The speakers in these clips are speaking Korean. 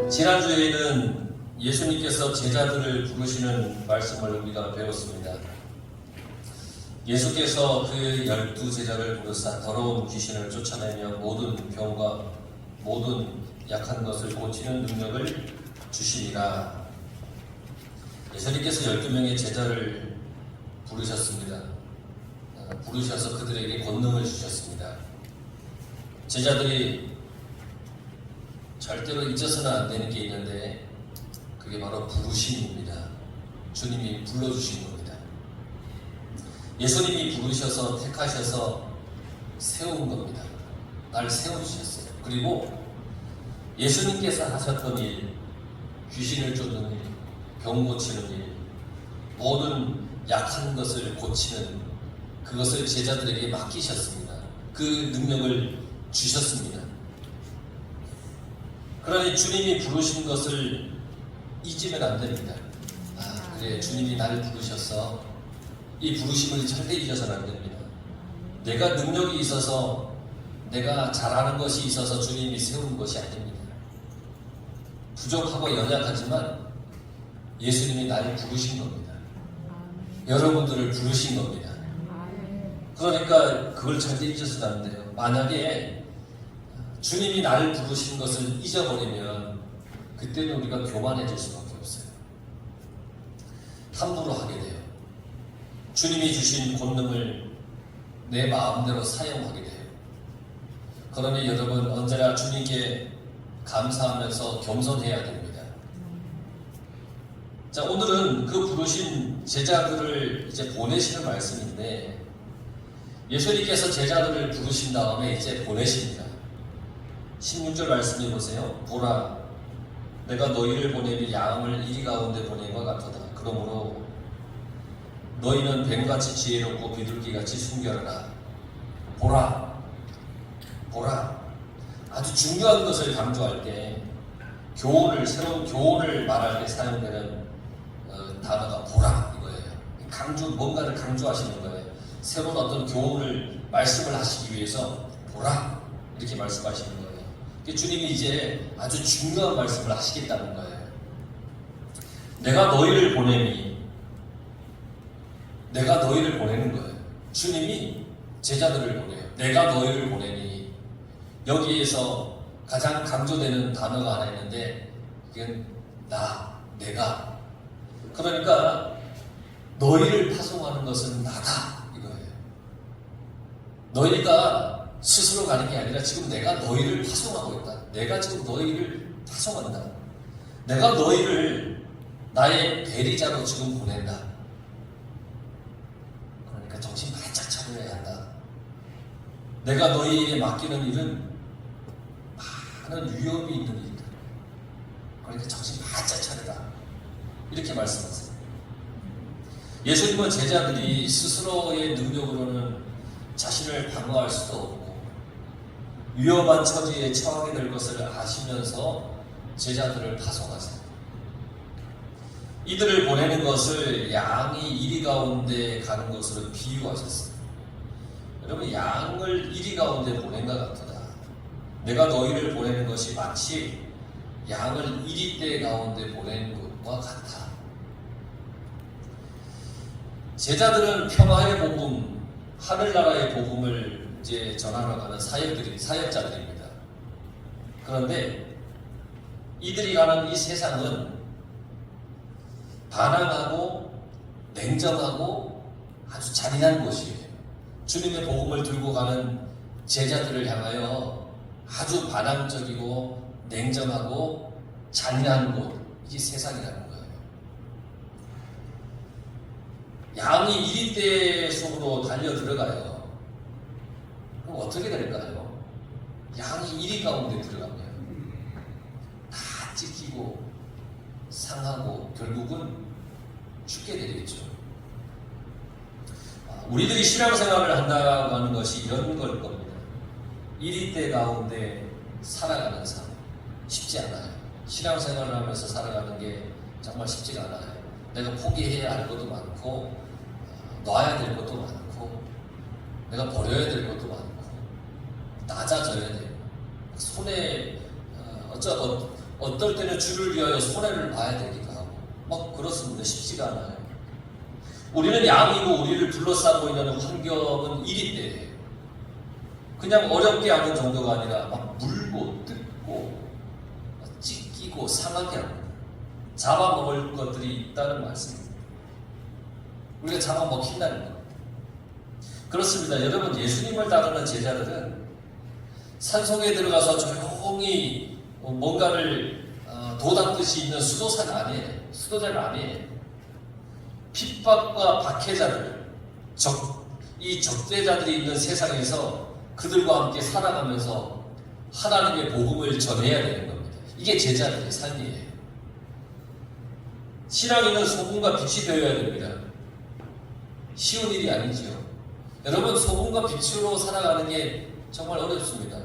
지난주에는 예수님께서 제자들을 부르시는 말씀을 우리가 배웠습니다. 예수께서 그 12제자를 부르사 더러운 귀신을 쫓아내며 모든 병과 모든 약한 것을 고치는 능력을 주시니라. 예수님께서 12명의 제자를 부르셨습니다. 부르셔서 그들에게 권능을 주셨습니다. 제자들이 절대로 잊어서는 안 되는 게 있는데 그게 바로 부르심입니다. 주님이 불러주신 겁니다. 예수님이 부르셔서 택하셔서 세운 겁니다. 날 세워주셨어요. 그리고 예수님께서 하셨던 일, 귀신을 쫓는 일, 병 고치는 일, 모든 약한 것을 고치는 그것을 제자들에게 맡기셨습니다. 그 능력을 주셨습니다. 그러니 주님이 부르신 것을 잊으면 안 됩니다. 그래, 주님이 나를 부르셔서 이 부르심을 절대 잊어서는 안 됩니다. 내가 능력이 있어서 내가 잘하는 것이 있어서 주님이 세운 것이 아닙니다. 부족하고 연약하지만 예수님이 나를 부르신 겁니다. 여러분들을 부르신 겁니다. 그러니까 그걸 절대 잊어서는 안 돼요. 만약에 주님이 나를 부르신 것을 잊어버리면 그때는 우리가 교만해질 수밖에 없어요. 함부로 하게 돼요. 주님이 주신 권능을 내 마음대로 사용하게 돼요. 그러니 여러분 언제나 주님께 감사하면서 겸손해야 됩니다. 자, 오늘은 그 부르신 제자들을 이제 보내시는 말씀인데 예수님께서 제자들을 부르신 다음에 이제 보내십니다. 16절 말씀해 보세요. 보라, 내가 너희를 보내니 양을 이리 가운데 보낸것 같도다. 그러므로 너희는 뱀같이 지혜롭고 비둘기같이 순결하라. 보라, 보라. 아주 중요한 것을 강조할 때 교훈을, 새로운 교훈을 말할 때 사용되는 단어가 보라 이거예요. 뭔가를 강조하시는 거예요. 새로운 어떤 교훈을 말씀을 하시기 위해서 보라 이렇게 말씀하시는 거예요. 주님이 이제 아주 중요한 말씀을 하시겠다는 거예요. 내가 너희를 보내니, 내가 너희를 보내는 거예요. 주님이 제자들을 보내요. 내가 너희를 보내니. 여기에서 가장 강조되는 단어가 하나 있는데 이건 내가. 그러니까 너희를 파송하는 것은 나다 이거예요. 너희가 스스로 가는 게 아니라 지금 내가 너희를 파송하고 있다. 내가 지금 너희를 파송한다. 내가 너희를 나의 대리자로 지금 보낸다. 그러니까 정신 바짝 차려야 한다. 내가 너희에게 맡기는 일은 많은 위험이 있는 일이다. 그러니까 정신 바짝 차려라. 이렇게 말씀하세요. 예수님은 제자들이 스스로의 능력으로는 자신을 방어할 수도 없고 위험한 처지에 처하게 될 것을 아시면서 제자들을 파송하세요. 이들을 보내는 것을 양이 이리 가운데 가는 것으로 비유하셨어요. 여러분, 양을 이리 가운데 보낸 것 같다. 내가 너희를 보내는 것이 마치 양을 이리대 가운데 보낸 것과 같아. 제자들은 평화의 복음, 하늘나라의 복음을 이제 전하러 가는 사역자들입니다. 그런데 이들이 가는 이 세상은 반항하고 냉정하고 아주 잔인한 곳이에요. 주님의 복음을 들고 가는 제자들을 향하여 아주 반항적이고 냉정하고 잔인한 곳, 이게 세상이라는 거예요. 양이 이리대 속으로 달려 들어가요. 그럼 어떻게 될까요? 양이 이리 가운데 들어가면 다 찢기고 상하고 결국은 죽게 되겠죠. 우리들이 신앙생활을 한다고 하는 것이 이런 걸 겁니다. 이리대 가운데 살아가는 삶 쉽지 않아요. 신앙생활을 하면서 살아가는 게 정말 쉽지가 않아요. 내가 포기해야 할 것도 많고 놔야 될 것도 많고 내가 버려야 될 것도 많고 낮아져야 돼요. 손에 어떨 때는 주를 위하여 손해를 봐야 되기도 하고 막 그렇습니다. 쉽지가 않아요. 우리는 양이고 우리를 둘러싸고 있는 환경은 일이 때예요. 그냥 어렵게 하는 정도가 아니라 막 물고 뜯고 찢기고 상하게 하고 잡아먹을 것들이 있다는 말씀입니다. 우리가 잡아먹힌다는 것. 그렇습니다. 여러분, 예수님을 따르는 제자들은 산속에 들어가서 조용히 뭔가를 도닦듯이 있는 수도사가 아니에요. 수도자가 아니에요. 핍박과 박해자들, 이 적대자들이 있는 세상에서 그들과 함께 살아가면서 하나님의 복음을 전해야 되는 겁니다. 이게 제자들의 삶이에요. 신앙인은 소금과 빛이 되어야 됩니다. 쉬운 일이 아니지요. 여러분, 소금과 빛으로 살아가는 게 정말 어렵습니다.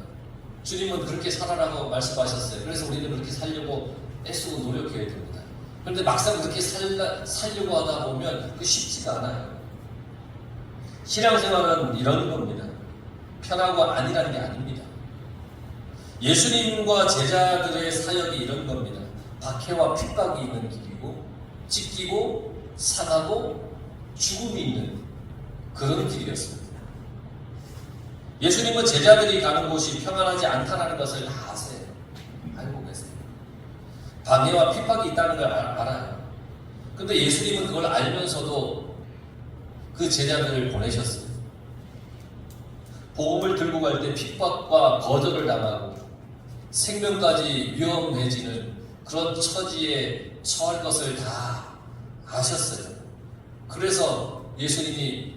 주님은 그렇게 살아라고 말씀하셨어요. 그래서 우리는 그렇게 살려고 애쓰고 노력해야 됩니다. 그런데 막상 그렇게 살려고 하다 보면 그 쉽지가 않아요. 신앙생활은 이런 겁니다. 편하고 아니라는 게 아닙니다. 예수님과 제자들의 사역이 이런 겁니다. 박해와 핍박이 있는 길이고 찢기고 상하고 죽음이 있는 그런 길이었습니다. 예수님은 제자들이 가는 곳이 평안하지 않다는 것을 다 아세요. 알고 계세요. 방해와 핍박이 있다는 걸 알아요. 근데 예수님은 그걸 알면서도 그 제자들을 보내셨어요. 복음을 들고 갈 때 핍박과 거절을 당하고 생명까지 위험해지는 그런 처지에 처할 것을 다 아셨어요. 그래서 예수님이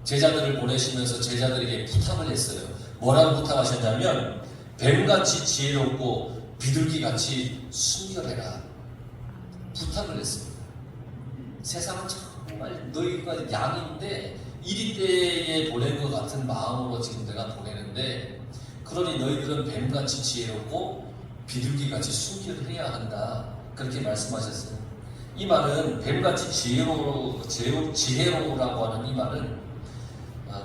제자들을 보내시면서 제자들에게 부탁을 했어요. 뭐라고 부탁하셨냐면 뱀같이 지혜롭고 비둘기같이 순결해라 부탁을 했습니다. 세상은 정말 너희가 양인데 이리때에 보낸 것 같은 마음으로 지금 내가 보내는데 그러니 너희들은 뱀같이 지혜롭고 비둘기같이 순결해야 한다 그렇게 말씀하셨어요. 이 말은 뱀같이 지혜로우라고 하는 이 말은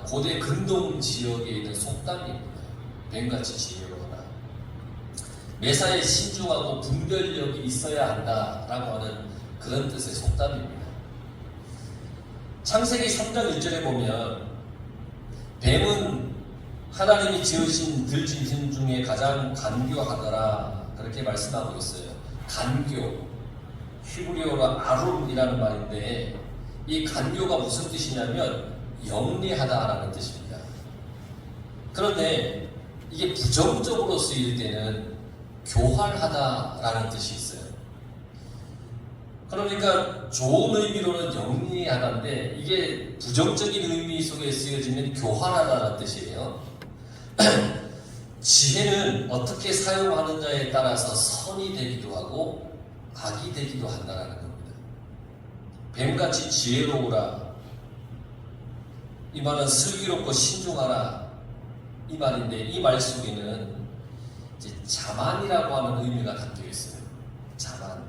고대 근동 지역에 있는 속담입니다. 뱀같이 지혜로워라. 매사에 신중하고 분별력이 있어야 한다라고 하는 그런 뜻의 속담입니다. 창세기 3장 1절에 보면 뱀은 하나님이 지으신 들짐승 중에 가장 간교하더라 그렇게 말씀하고 있어요. 간교, 히브리어로 아룸이라는 말인데 이 간교가 무슨 뜻이냐면 영리하다라는 뜻입니다. 그런데 이게 부정적으로 쓰일 때는 교활하다라는 뜻이 있어요. 그러니까 좋은 의미로는 영리하다인데 이게 부정적인 의미 속에 쓰여지면 교활하다는 뜻이에요. 지혜는 어떻게 사용하느냐에 따라서 선이 되기도 하고 악이 되기도 한다는 겁니다. 뱀같이 지혜로우라 이 말은 슬기롭고 신중하라 이 말인데 이 말 속에는 이제 자만이라고 하는 의미가 담겨 있어요. 자만.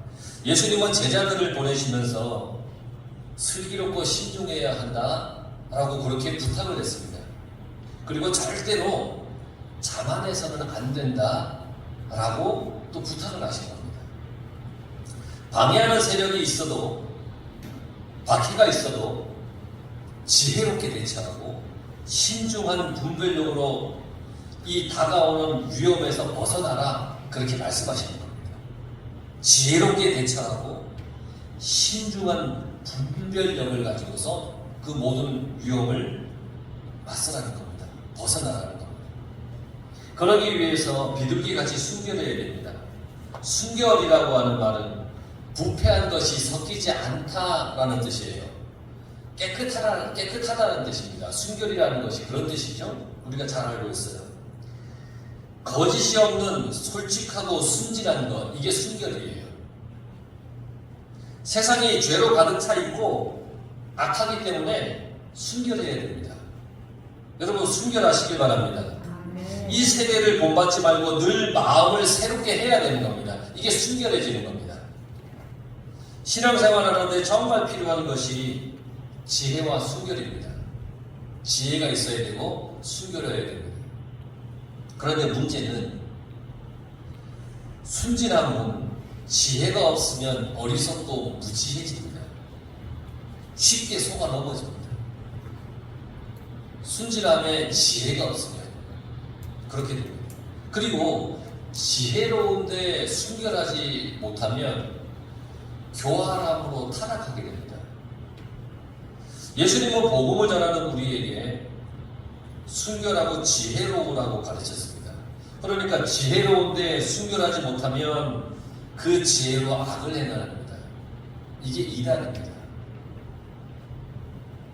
예수님은 제자들을 보내시면서 슬기롭고 신중해야 한다라고 그렇게 부탁을 했습니다. 그리고 절대로 자만해서는 안 된다라고 또 부탁을 하신 겁니다. 방해하는 세력이 있어도 박해가 있어도 지혜롭게 대처하고 신중한 분별력으로 이 다가오는 위험에서 벗어나라 그렇게 말씀하시는 겁니다. 지혜롭게 대처하고 신중한 분별력을 가지고서 그 모든 위험을 맞서라는 겁니다. 벗어나라는 겁니다. 그러기 위해서 비둘기같이 순결해야 됩니다. 순결이라고 하는 말은 부패한 것이 섞이지 않다라는 뜻이에요. 깨끗하다는 뜻입니다. 순결이라는 것이 그런 뜻이죠. 우리가 잘 알고 있어요. 거짓이 없는 솔직하고 순진한 것, 이게 순결이에요. 세상이 죄로 가득 차 있고 악하기 때문에 순결해야 됩니다. 여러분 순결하시길 바랍니다. 이 세대를 본받지 말고 늘 마음을 새롭게 해야 되는 겁니다. 이게 순결해지는 겁니다. 신앙생활 하는데 정말 필요한 것이 지혜와 순결입니다. 지혜가 있어야 되고 순결해야 됩니다. 그런데 문제는 순진함은 지혜가 없으면 어리석고 무지해집니다. 쉽게 속아 넘어집니다. 순진함에 지혜가 없으면 그렇게 됩니다. 그리고 지혜로운데 순결하지 못하면 교활함으로 타락하게 됩니다. 예수님은 복음을 전하는 우리에게 순결하고 지혜로우라고 가르쳤습니다. 그러니까 지혜로운데 순결하지 못하면 그 지혜로 악을 행합니다. 이게 이단입니다.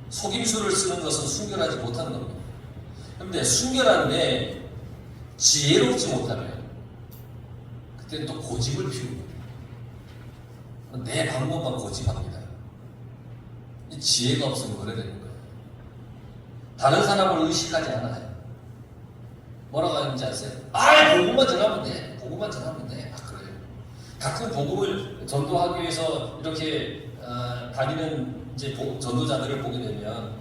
속임수를 쓰는 것은 순결하지 못하는 겁니다. 그런데 순결한데 지혜롭지 못하면 그때는 또 고집을 피웁니다. 내 방법만 고집합니다. 지혜가 없으면 그래 되는 거예요. 다른 사람을 의식하지 않아요. 뭐라고 하는지 아세요? 복음만 전하면 돼. 복음만 전하면 돼. 그래요. 가끔 복음을 전도하기 위해서 이렇게 다니는 이제 전도자들을 보게 되면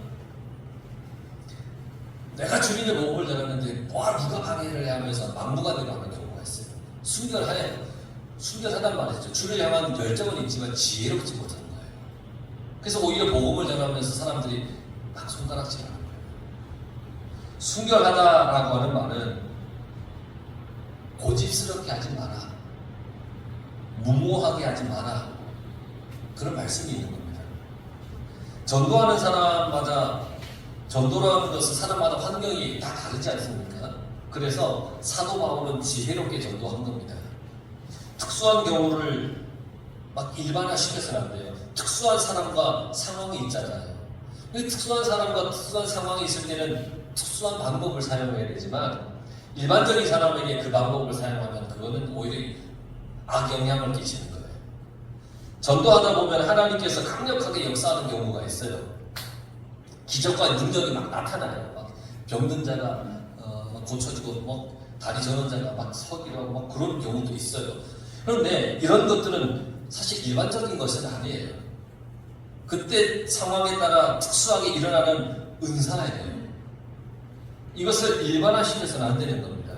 내가 주님의 복음을 전하는데 누가 방해를 해 하면서 막무가내로 하는 경우가 있어요. 순결하단 말이죠. 주를 향한 열정은 있지만 지혜롭지 못하는 거예요. 그래서 오히려 복음을 전하면서 사람들이 막 손가락질하는 거예요. 순결하다라고 하는 말은 고집스럽게 하지 마라, 무모하게 하지 마라, 그런 말씀이 있는 겁니다. 전도하는 사람마다, 전도라는 것은 사람마다 환경이 다 다르지 않습니까? 그래서 사도 바울은 지혜롭게 전도한 겁니다. 특수한 경우를 막 일반화시켜서는 안 돼요. 특수한 사람과 상황이 있잖아요. 특수한 사람과 특수한 상황이 있을 때는 특수한 방법을 사용해야 되지만 일반적인 사람에게 그 방법을 사용하면 그거는 오히려 악영향을 끼치는 거예요. 전도하다 보면 하나님께서 강력하게 역사하는 경우가 있어요. 기적과 능력이 막 나타나요. 막 병든 자가 막 고쳐지고 다리 저는 자가 막 서기로 하고 막 그런 경우도 있어요. 그런데 이런 것들은 사실 일반적인 것은 아니에요. 그때 상황에 따라 특수하게 일어나는 은사예요. 이것을 일반화시켜서는 안 되는 겁니다.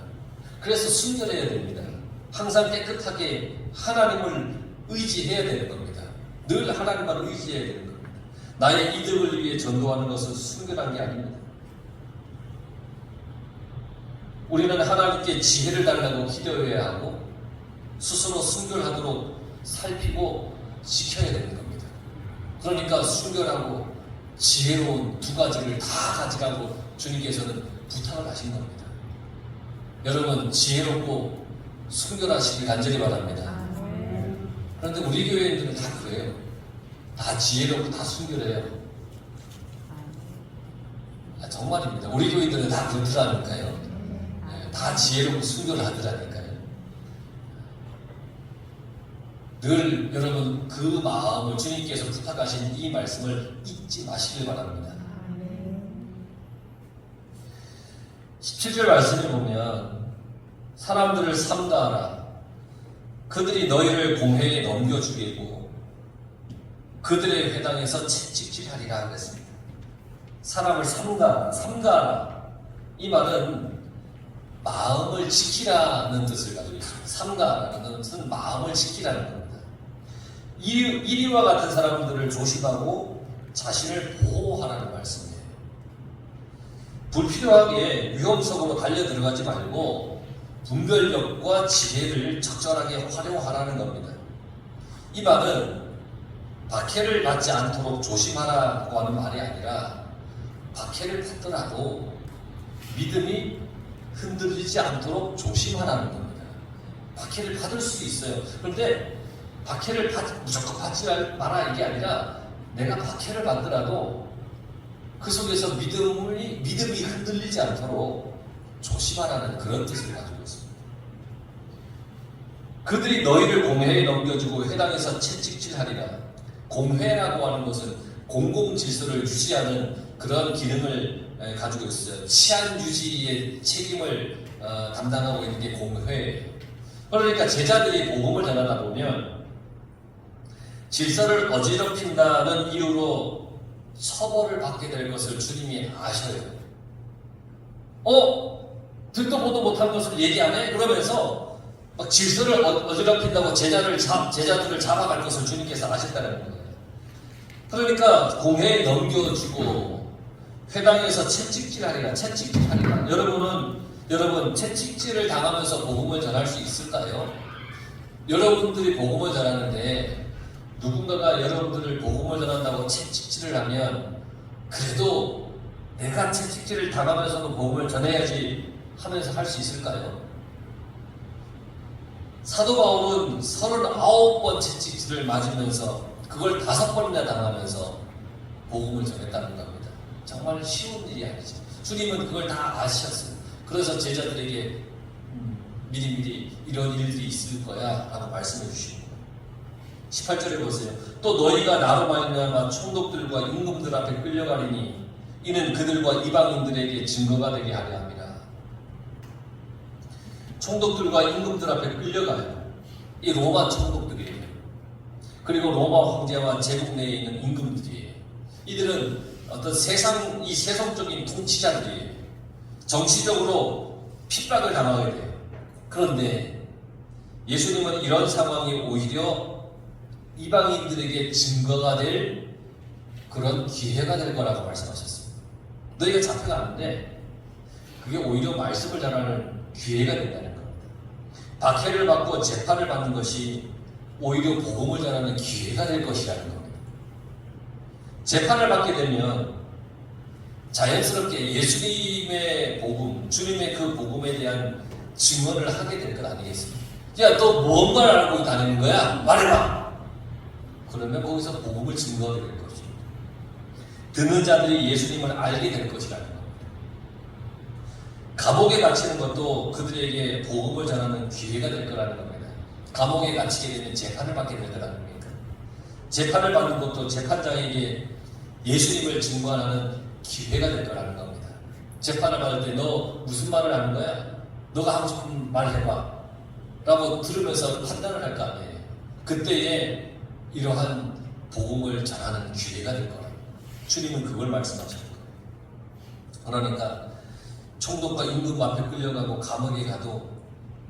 그래서 순결해야 됩니다. 항상 깨끗하게 하나님을 의지해야 되는 겁니다. 늘 하나님만 의지해야 되는 겁니다. 나의 이득을 위해 전도하는 것은 순결한 게 아닙니다. 우리는 하나님께 지혜를 달라고 기도해야 하고 스스로 순결하도록 살피고 지켜야 되는 겁니다. 그러니까 순결하고 지혜로운 두 가지를 다 가지라고 주님께서는 부탁을 하신 겁니다. 여러분 지혜롭고 순결하시길 간절히 바랍니다. 그런데 우리 교회인들은 다 그래요. 다 지혜롭고 다 순결해요. 정말입니다. 우리 교회인들은 다 그렇더라니까요. 다 지혜롭고 순결하더라니까요. 늘 여러분 그 마음을 주님께서 부탁하신 이 말씀을 잊지 마시길 바랍니다. 17절 말씀을 보면 사람들을 삼가하라. 그들이 너희를 공회에 넘겨주겠고 그들의 회당에서 채찍질하리라 그랬습니다. 사람을 삼가하라. 이 말은 마음을 지키라는 뜻을 가지고 있습니다. 삼가하라는 뜻은 마음을 지키라는 겁니다. 이리와 같은 사람들을 조심하고 자신을 보호하라는 말씀이에요. 불필요하게 위험성으로 달려 들어가지 말고 분별력과 지혜를 적절하게 활용하라는 겁니다. 이 말은 박해를 받지 않도록 조심하라고 하는 말이 아니라 박해를 받더라도 믿음이 흔들리지 않도록 조심하라는 겁니다. 박해를 받을 수 있어요. 그런데 박해를 무조건 받지 마라 이게 아니라 내가 박해를 받더라도 그 속에서 믿음이 흔들리지 않도록 조심하라는 그런 뜻을 가지고 있습니다. 그들이 너희를 공회에 넘겨주고 회당에서 채찍질하리라. 공회라고 하는 것은 공공질서를 유지하는 그런 기능을 가지고 있어요. 치안 유지의 책임을 담당하고 있는 게 공회예요. 그러니까 제자들이 복음을 전하다 보면 질서를 어지럽힌다는 이유로 처벌을 받게 될 것을 주님이 아셔요. 듣도 보도 못한 것을 얘기 안 해? 그러면서 막 질서를 어지럽힌다고 제자들을 잡아갈 것을 주님께서 아셨다는 거예요. 그러니까 공회에 넘겨주고 회당에서 채찍질하리라. 여러분 채찍질을 당하면서 복음을 전할 수 있을까요? 여러분들이 복음을 전하는데 누군가가 여러분들을 복음을 전한다고 채찍질을 하면 그래도 내가 채찍질을 당하면서도 복음을 전해야지 하면서 할 수 있을까요? 사도 바울은 39번 채찍질을 맞으면서 그걸 5번이나 당하면서 복음을 전했다는 겁니다. 정말 쉬운 일이 아니죠. 주님은 그걸 다 아셨어요. 그래서 제자들에게 미리미리 이런 일들이 있을 거야 라고 말씀해 주시고 18절에 보세요. 또 너희가 나로 말미암아 총독들과 임금들 앞에 끌려가리니 이는 그들과 이방인들에게 증거가 되게 하려 함이라. 총독들과 임금들 앞에 끌려가요. 이 로마 총독들이에요. 그리고 로마 황제와 제국 내에 있는 임금들이에요. 이들은 어떤 이 세속적인 통치자들이에요. 정치적으로 핍박을 당하게 돼요. 그런데 예수님은 이런 상황이 오히려 이방인들에게 증거가 될 그런 기회가 될 거라고 말씀하셨어요. 너희가 잡혀가는데 그게 오히려 말씀을 전하는 기회가 된다는 겁니다. 박해를 받고 재판을 받는 것이 오히려 복음을 전하는 기회가 될 것이라는 겁니다. 재판을 받게 되면 자연스럽게 예수님의 복음, 주님의 그 복음에 대한 증언을 하게 될 것 아니겠습니까? 야, 너 뭔가를 알고 다니는 거야? 말해봐! 그러면 거기서 복음을 증거하게 될 것입니다. 듣는 자들이 예수님을 알게 될 것이라는 겁니다. 감옥에 갇히는 것도 그들에게 복음을 전하는 기회가 될 거라는 겁니다. 감옥에 갇히게 되면 재판을 받게 될 거라는 겁니다. 재판을 받는 것도 재판장에게 예수님을 증거하는 기회가 될 거라는 겁니다. 재판을 받을 때 너 무슨 말을 하는 거야? 너가 하고 싶은 말 해봐 라고 들으면서 판단을 할 거 아니에요. 그때에 이러한 복음을 전하는 기회가 될 거라고 주님은 그걸 말씀하셨고, 그러니까 총독과 임금 앞에 끌려가고 감옥에 가도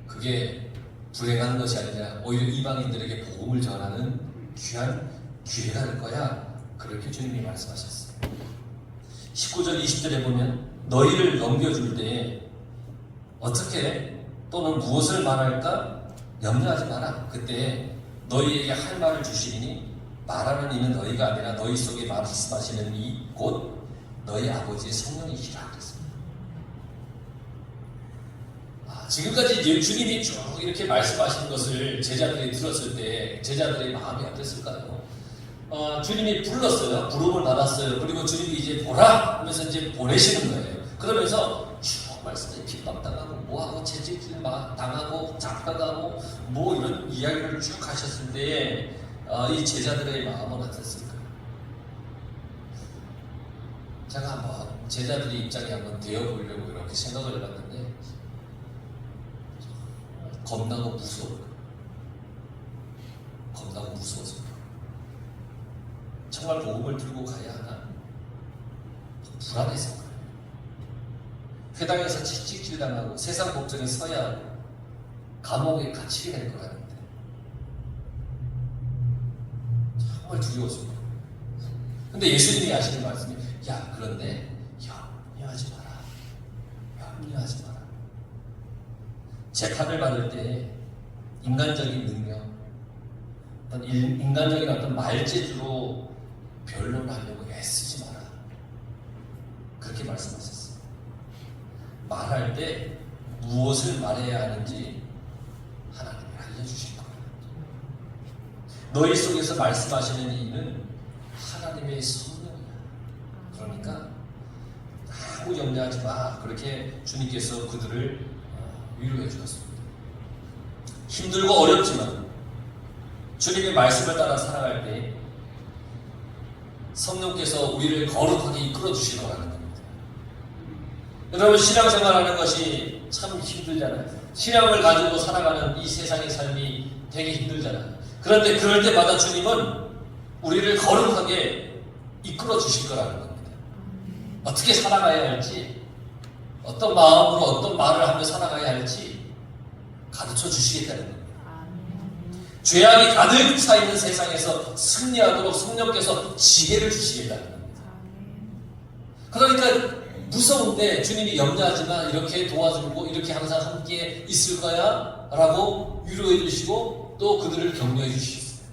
그게 불행한 것이 아니라 오히려 이방인들에게 복음을 전하는 귀한 기회가 될 거야. 그렇게 주님이 말씀하셨어요. 19절 20절에 보면 너희를 넘겨줄 때 어떻게 또는 무엇을 말할까 염려하지 마라. 그때 너희에게 할 말을 주시니 말하는 이는 너희가 아니라 너희 속에 말씀하시는 이 곧 너희 아버지의 성령이시라 그랬습니다. 지금까지 주님이 쭉 이렇게 말씀하시는 것을 제자들이 들었을 때 제자들의 마음이 어땠을까요? 주님이 불렀어요. 부름을 받았어요. 그리고 주님이 이제 보라 하면서 이제 보내시는 거예요. 그러면서 쭉 말씀에 핍박당하고 뭐하고 채찍질 당하고 잡혀가고 뭐 이런 이야기를 쭉 하셨을 때 이 제자들의 마음은 어땠을까요? 제가 한번 제자들의 입장에 한번 되어보려고 이렇게 생각을 해봤는데 겁나고 무서워요. 겁나고 무서워서 정말 복음을 들고 가야 하나? 불안해서 그래요. 회당에서 채찍질 당하고 세상 법정에 서야 하고 감옥에 갇히게 될 거라는데 정말 두려웠습니다. 근데 예수님이 하시는 말씀이 야, 그런데 염려하지 마라. 염려하지 마라. 재판을 받을 때 인간적인 능력, 어떤 인간적인 어떤 말재주로 변론하려고 애쓰지 마라. 그렇게 말씀하셨어요. 말할 때 무엇을 말해야 하는지 하나님이 알려주실 거예요. 너희 속에서 말씀하시는 이는 하나님의 성령이야. 그러니까 아무 염려하지 마. 그렇게 주님께서 그들을 위로해 주었습니다. 힘들고 어렵지만 주님의 말씀을 따라 살아갈 때 성령께서 우리를 거룩하게 이끌어 주실 거라는 겁니다. 여러분, 신앙생활하는 것이 참 힘들잖아요. 신앙을 가지고 살아가는 이 세상의 삶이 되게 힘들잖아요. 그런데 그럴 때마다 주님은 우리를 거룩하게 이끌어 주실 거라는 겁니다. 어떻게 살아가야 할지, 어떤 마음으로 어떤 말을 하며 살아가야 할지 가르쳐 가르쳐 주시겠다는 겁니다. 죄악이 가득 차 있는 세상에서 승리하도록 성령께서 지혜를 주시겠다는 겁니다. 그러니까 무서운데 주님이 염려하지만 이렇게 도와주고 이렇게 항상 함께 있을 거야 라고 위로해 주시고 또 그들을 격려해 주시겠어요.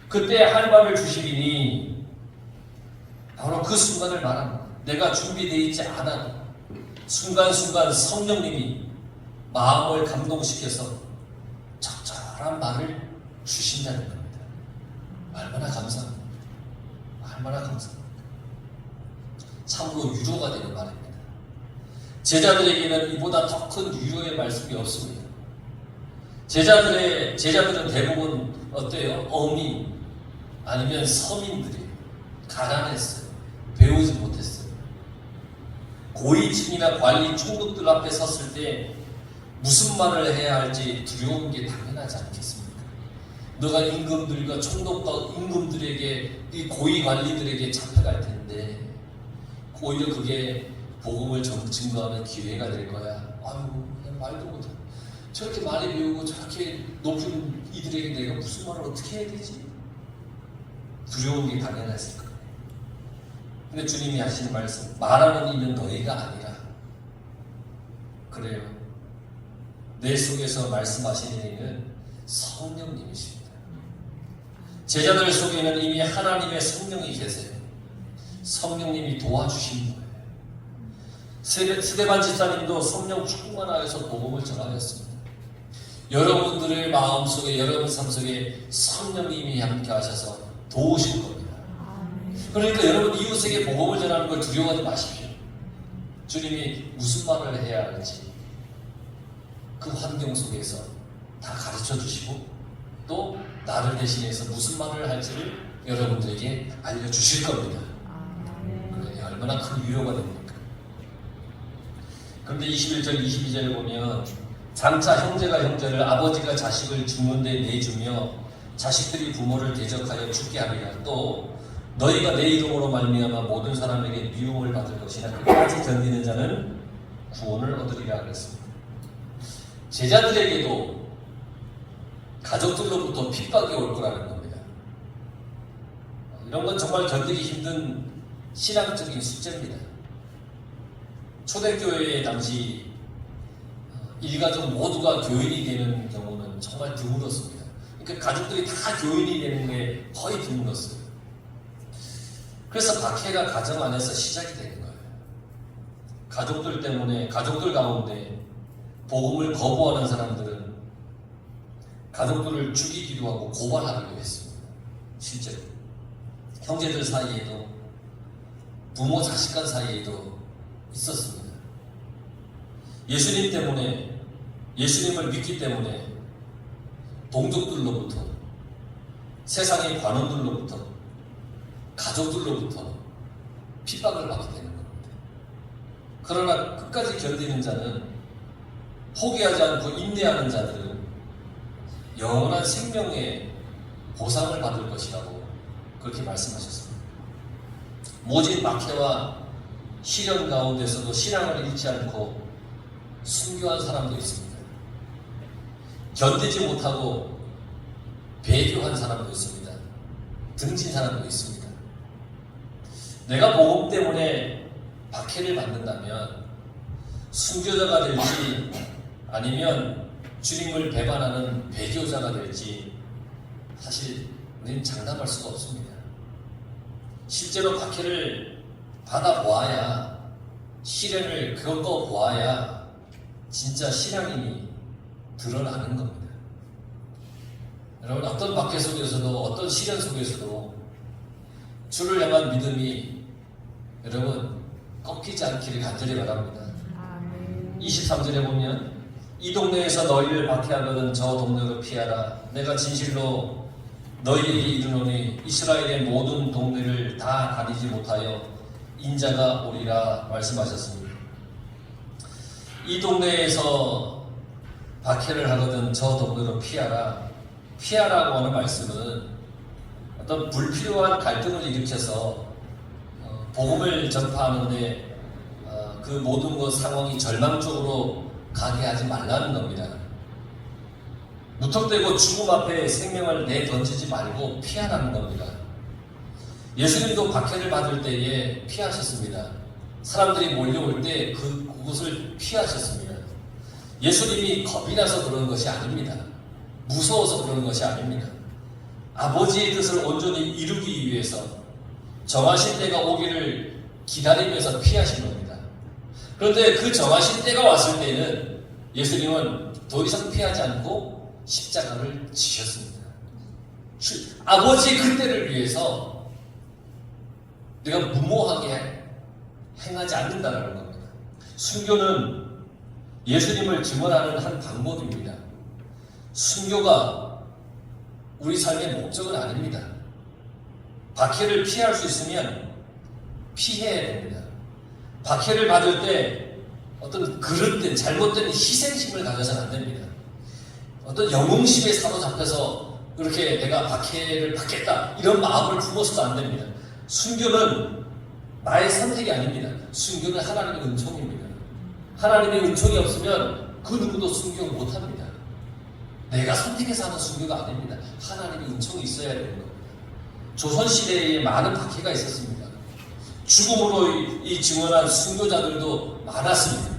그때 할 말을 주시리니 바로 그 순간을 말합니다. 내가 준비되어 있지 않아도 순간순간 성령님이 마음을 감동시켜서 적절한 말을 주신다는 겁니다. 얼마나 감사합니다. 얼마나 감사합니다. 참으로 위로가 되는 말입니다. 제자들에게는 이보다 더 큰 위로의 말씀이 없습니다. 제자들은 대부분 어때요? 어미 아니면 서민들이 가난했어요. 배우지 못했어요. 고위층이나 관리 총독들 앞에 섰을 때 무슨 말을 해야 할지 두려운 게 당연하지 않겠습니까? 너가 임금들과 총독과 임금들에게 이 고위 관리들에게 잡혀갈 텐데 오히려 그게 복음을 증거하는 기회가 될 거야. 아유, 그냥 말도 못해. 저렇게 많이 배우고 저렇게 높은 이들에게 내가 무슨 말을 어떻게 해야 되지? 두려운 게 당연했을 거예요. 근데 주님이 하시는 말씀, 말하는 이는 너희가 아니라 그래요. 내 속에서 말씀하시는 이는 성령님이십니다. 제자들 속에는 이미 하나님의 성령이 계세요. 성령님이 도와주신 거예요. 스데반 집사님도 성령 충만하여서 복음을 전하였습니다. 여러분들의 마음속에 여러분 삶속에 성령님이 함께 하셔서 도우실 겁니다. 그러니까 여러분 이웃에게 복음을 전하는 걸 두려워하지 마십시오. 주님이 무슨 말을 해야 할지 그 환경 속에서 다 가르쳐 주시고 또 나를 대신해서 무슨 말을 할지를 여러분들에게 알려주실 겁니다. 그래, 얼마나 큰 위로가 됩니까? 그런데 21절, 22절에 보면 장차 형제가 형제를 아버지가 자식을 죽는 데 내주며 자식들이 부모를 대적하여 죽게 하리라. 또 너희가 내 이름으로 말미암아 모든 사람에게 미움을 받을 것이나 끝까지 견디는 자는 구원을 얻으리라 그랬습니다. 제자들에게도 가족들로부터 핍박이 올 거라는 겁니다. 이런 건 정말 견디기 힘든 신앙적인 숙제입니다. 초대교회 당시 일가족 모두가 교인이 되는 경우는 정말 드물었습니다. 그러니까 가족들이 다 교인이 되는 게 거의 드물었어요. 그래서 박해가 가정 안에서 시작이 되는 거예요. 가족들 때문에, 가족들 가운데 복음을 거부하는 사람들은 가족들을 죽이기도 하고 고발하기도 했습니다. 실제로 형제들 사이에도 부모 자식 간 사이에도 있었습니다. 예수님 때문에, 예수님을 믿기 때문에 동족들로부터, 세상의 관원들로부터, 가족들로부터 핍박을 받게 되는 겁니다. 그러나 끝까지 견디는 자는, 포기하지 않고 인내하는 자들은 영원한 생명의 보상을 받을 것이라고 그렇게 말씀하셨습니다. 모진 박해와 시련 가운데서도 신앙을 잃지 않고 순교한 사람도 있습니다. 견디지 못하고 배교한 사람도 있습니다. 등진 사람도 있습니다. 내가 복음 때문에 박해를 받는다면 순교자가 될지 아니면 주님을 배반하는 배교자가 될지 사실 우리는 장담할 수가 없습니다. 실제로 박해를 받아보아야, 시련을 겪어보아야 진짜 신앙이 드러나는 겁니다. 여러분, 어떤 박해 속에서도, 어떤 시련 속에서도 주를 향한 믿음이 여러분 꺾이지 않기를 간절히 바랍니다. 23절에 보면 이 동네에서 너희를 박해하거든 저 동네로 피하라. 내가 진실로 너희에게 이르노니 이스라엘의 모든 동네를 다 가리지 못하여 인자가 오리라 말씀하셨습니다. 이 동네에서 박해를 하거든 저 동네로 피하라. 피하라고 하는 말씀은 어떤 불필요한 갈등을 일으켜서 복음을 전파하는데 그 모든 것 상황이 절망적으로 가게 하지 말라는 겁니다. 무턱대고 죽음 앞에 생명을 내던지지 말고 피하라는 겁니다. 예수님도 박해를 받을 때에 피하셨습니다. 사람들이 몰려올 때 그곳을 피하셨습니다. 예수님이 겁이 나서 그런 것이 아닙니다. 무서워서 그런 것이 아닙니다. 아버지의 뜻을 온전히 이루기 위해서 정하신 때가 오기를 기다리면서 피하신 겁니다. 그런데 그 정하신 때가 왔을 때는 예수님은 더 이상 피하지 않고 십자가를 지셨습니다. 아버지의 그 때를 위해서 내가 무모하게 행하지 않는다는 겁니다. 순교는 예수님을 증언하는 한 방법입니다. 순교가 우리 삶의 목적은 아닙니다. 박해를 피할 수 있으면 피해야 됩니다. 박해를 받을 때 어떤 그릇된 잘못된 희생심을 가져서는 안 됩니다. 어떤 영웅심에 사로잡혀서 그렇게 내가 박해를 받겠다 이런 마음을 품어서도 안 됩니다. 순교는 나의 선택이 아닙니다. 순교는 하나님의 은총입니다. 하나님의 은총이 없으면 그 누구도 순교 못합니다. 내가 선택해서 하는 순교가 아닙니다. 하나님의 은총이 있어야 되는 겁니다. 조선시대에 많은 박해가 있었습니다. 죽음으로 이 증언한 순교자들도 많았습니다.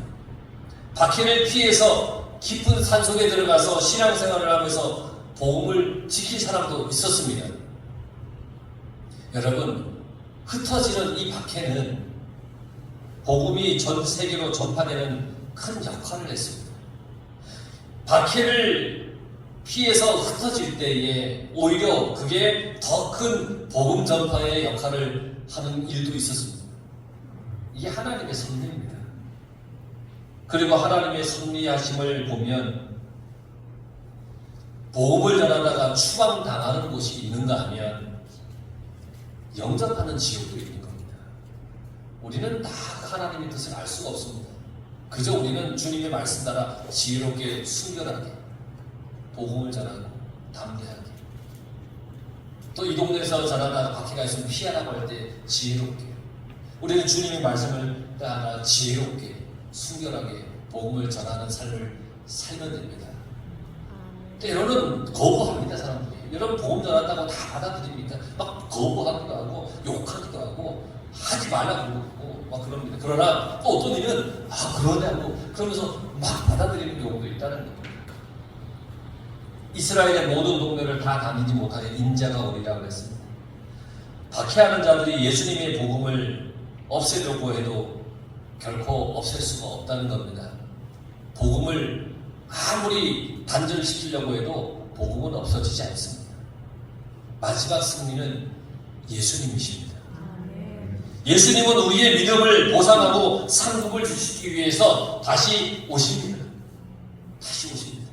박해를 피해서 깊은 산속에 들어가서 신앙생활을 하면서 복음을 지킬 사람도 있었습니다. 여러분, 흩어지는 이 박해는 복음이 전 세계로 전파되는 큰 역할을 했습니다. 박해를 피해서 흩어질 때에 오히려 그게 더 큰 복음 전파의 역할을 하는 일도 있었습니다. 이게 하나님의 섭리입니다. 그리고 하나님의 섭리하심을 보면 복음을 전하다가 추방당하는 곳이 있는가 하면 영접하는 지옥도 있는 겁니다. 우리는 다 하나님의 뜻을 알 수가 없습니다. 그저 우리는 주님의 말씀 따라 지혜롭게 순결하게 복음을 전하고 담대하게 또 이 동네에서 전하다가 박해가 있으면 피하라고 할 때 지혜롭게 우리는 주님의 말씀을 따라 지혜롭게 순결하게 복음을 전하는 삶을 살면 됩니다. 때로는 거부합니다. 사람들이. 여러분 복음 전한다고 다 받아들입니까? 막 거부하기도 하고 욕하기도 하고 하지 말라고 그러고 막 그럽니다. 그러나 또 어떤 일은 그러냐고 그러면서 막 받아들이는 경우도 있다는 겁니다. 이스라엘의 모든 동네를 다 다니지 못하게 인자가 오리라고 했습니다. 박해하는 자들이 예수님의 복음을 없애려고 해도 결코 없앨 수가 없다는 겁니다. 복음을 아무리 단절시키려고 해도 복음은 없어지지 않습니다. 마지막 승리는 예수님이십니다. 예수님은 우리의 믿음을 보상하고 상급을 주시기 위해서 다시 오십니다. 다시 오십니다.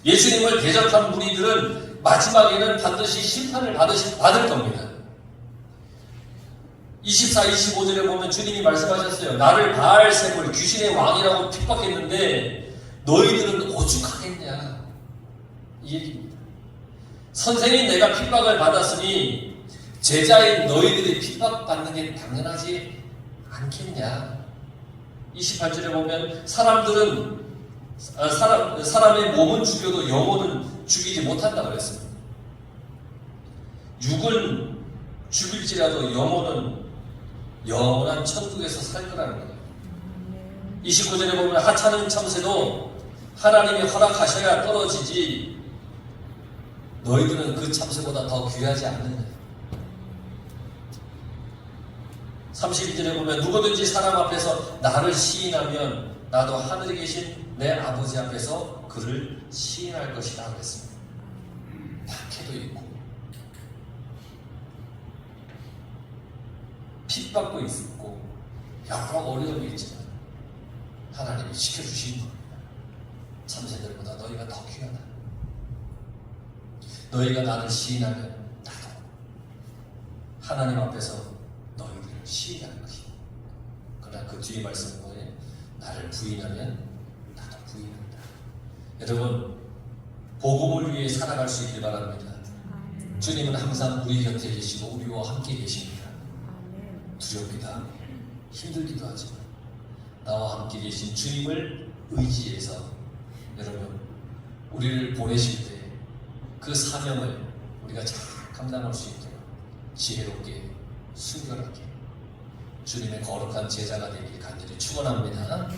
예수님을 대적한 무리들은 마지막에는 반드시 심판을 받을 겁니다. 24, 25절에 보면 주님이 말씀하셨어요. 나를 바알세불 귀신의 왕이라고 핍박했는데 너희들은 오죽하겠냐 이 얘기입니다. 선생님 내가 핍박을 받았으니 제자인 너희들이 핍박받는 게 당연하지 않겠냐. 28절에 보면 사람의 몸은 죽여도 영혼은 죽이지 못한다고 그랬습니다. 육은 죽일지라도 영혼은 영원한 천국에서 살 거라는 거예요. 29절에 보면 하찮은 참새도 하나님이 허락하셔야 떨어지지 너희들은 그 참새보다 더 귀하지 않느냐. 32절에 보면 누구든지 사람 앞에서 나를 시인하면 나도 하늘에 계신 내 아버지 앞에서 그를 시인할 것이다 그랬습니다. 박해도 있고 핍박도 있고 여러 어려움이 있지만 하나님이 지켜주신 겁니다. 참새들보다 너희가 더 귀하다. 너희가 나를 시인하면 나도 하나님 앞에서 너희들을 시인할 것이다. 그러나 그 뒤에 말씀은 뭐예요? 나를 부인하면 나도 부인한다. 여러분 복음을 위해 살아갈 수 있길 바랍니다. 주님은 항상 우리 곁에 계시고 우리와 함께 계십니다. 두렵기도 하고 힘들기도 하지만 나와 함께 계신 주님을 의지해서 여러분 우리를 보내실 때 그 사명을 우리가 잘 감당할 수 있도록 지혜롭게 순결하게 주님의 거룩한 제자가 되길 간절히 축원합니다.